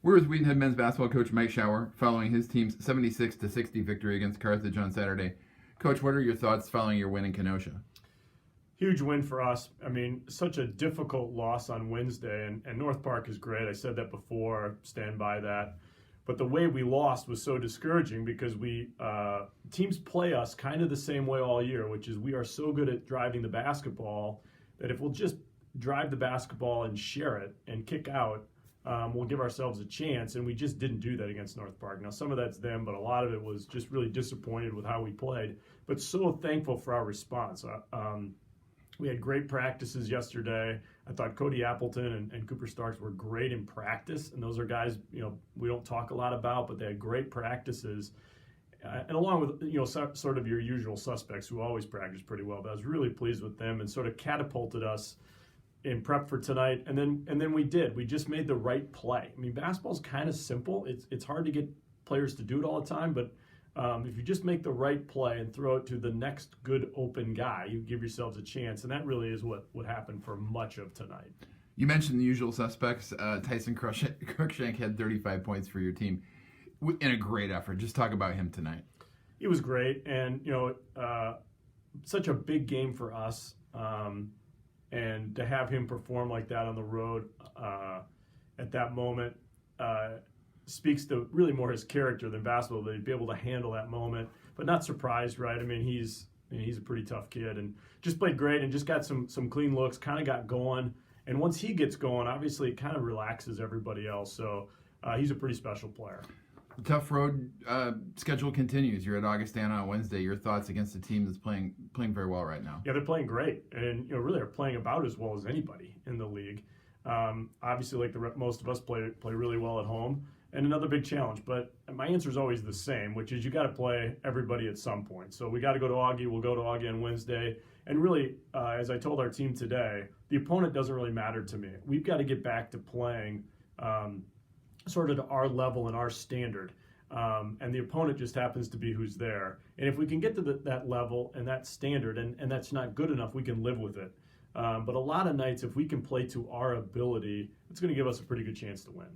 We're with Wheaton head men's basketball coach Mike Schauer following his team's 76-60 victory against Carthage on Saturday. Coach, what are your thoughts following your win in Kenosha? Huge win for us. I mean, such a difficult loss on Wednesday, and North Park is great. I said that before, stand by that. But the way we lost was so discouraging because teams play us kind of the same way all year, which is we are so good at driving the basketball that if we'll just drive the basketball and share it and kick out, we'll give ourselves a chance, and we just didn't do that against North Park. Now, some of that's them, but a lot of it was just really disappointed with how we played, but so thankful for our response. We had great practices yesterday. I thought Cody Appleton and Cooper Starks were great in practice, and those are guys we don't talk a lot about, but they had great practices. And along with sort of your usual suspects who always practice pretty well, but I was really pleased with them and sort of catapulted us in prep for tonight, and then we did. We just made the right play. I mean, basketball's kind of simple. It's hard to get players to do it all the time, but if you just make the right play and throw it to the next good open guy, you give yourselves a chance, and that really is what happened for much of tonight. You mentioned the usual suspects. Tyson Cruikshank had 35 points for your team in a great effort. Just talk about him tonight. He was great, and such a big game for us. And to have him perform like that on the road at that moment speaks to really more his character than basketball, that he'd be able to handle that moment, but not surprised, right? I mean, he's a pretty tough kid and just played great and just got some clean looks, kind of got going. And once he gets going, obviously it kind of relaxes everybody else. So he's a pretty special player. The tough road schedule continues. You're at Augustana on Wednesday. Your thoughts against a team that's playing very well right now? Yeah, they're playing great, and really are playing about as well as anybody in the league. Obviously, like most of us play really well at home, and another big challenge. But my answer is always the same, which is you got to play everybody at some point. So we got to go to Augie. We'll go to Augie on Wednesday, and really, as I told our team today, the opponent doesn't really matter to me. We've got to get back to playing sort of to our level and our standard. And the opponent just happens to be who's there. And if we can get to that level and that standard, and that's not good enough, we can live with it. But a lot of nights, if we can play to our ability, it's going to give us a pretty good chance to win.